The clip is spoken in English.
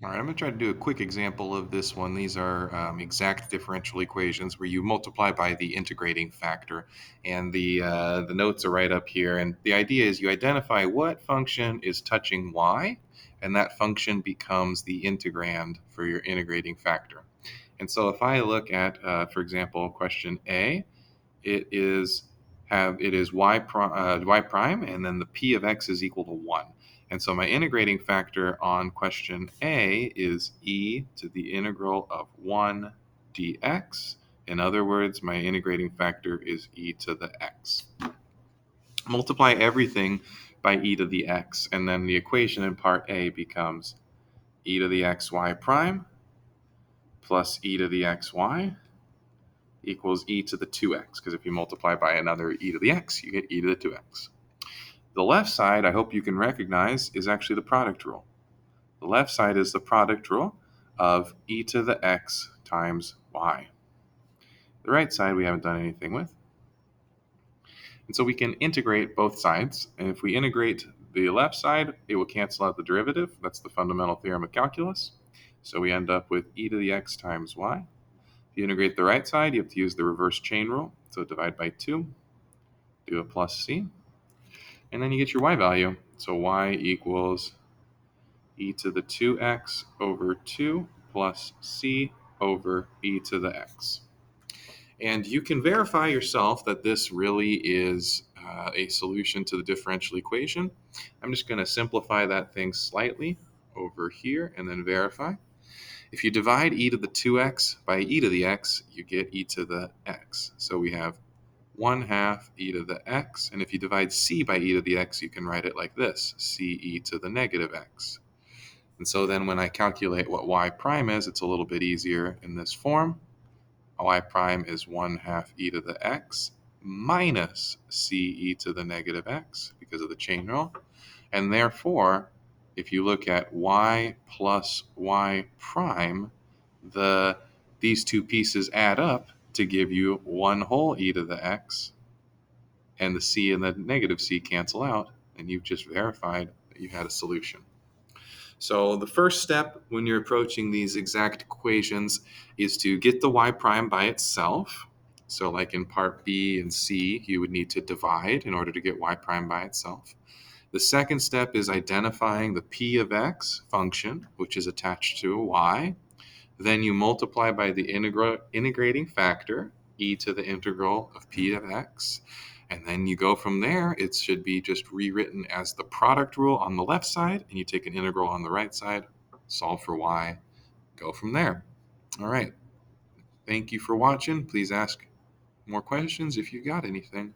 All right, I'm going to try to do a quick example of this one. These are exact differential equations where you multiply by the integrating factor, and the notes are right up here. And the idea is you identify what function is touching y, and that function becomes the integrand for your integrating factor. And so if I look at, for example, question A, it is y prime, and then the p of x is equal to 1. And so my integrating factor on question A is e to the integral of 1 dx. In other words, my integrating factor is e to the x. Multiply everything by e to the x, and then the equation in part A becomes e to the xy prime plus e to the xy equals e to the 2x, because if you multiply by another e to the x, you get e to the 2x. The left side, I hope you can recognize, is actually the product rule. The left side is the product rule of e to the x times y. The right side we haven't done anything with. And so we can integrate both sides. And if we integrate the left side, it will cancel out the derivative. That's the fundamental theorem of calculus. So we end up with e to the x times y. If you integrate the right side, you have to use the reverse chain rule. So divide by 2, do a plus c, and then you get your y value. So y equals e to the 2x over 2 plus c over e to the x. And you can verify yourself that this really is a solution to the differential equation. I'm just going to simplify that thing slightly over here and then verify. If you divide e to the 2x by e to the x, you get e to the x. So we have 1/2 e to the x. And if you divide c by e to the x, you can write it like this, c e to the negative x. And so then when I calculate what y prime is, it's a little bit easier in this form. Y prime is 1/2 e to the x minus c e to the negative x because of the chain rule. And therefore, if you look at y plus y prime, these two pieces add up to give you 1 whole e to the x, and the c and the negative c cancel out, and you've just verified that you had a solution. So the first step when you're approaching these exact equations is to get the y prime by itself. So like in part B and C, you would need to divide in order to get y prime by itself. The second step is identifying the p of x function, which is attached to y. Then you multiply by the integrating factor, e to the integral of p of x. And then you go from there. It should be just rewritten as the product rule on the left side, and you take an integral on the right side, solve for y, go from there. All right. Thank you for watching. Please ask more questions if you got anything.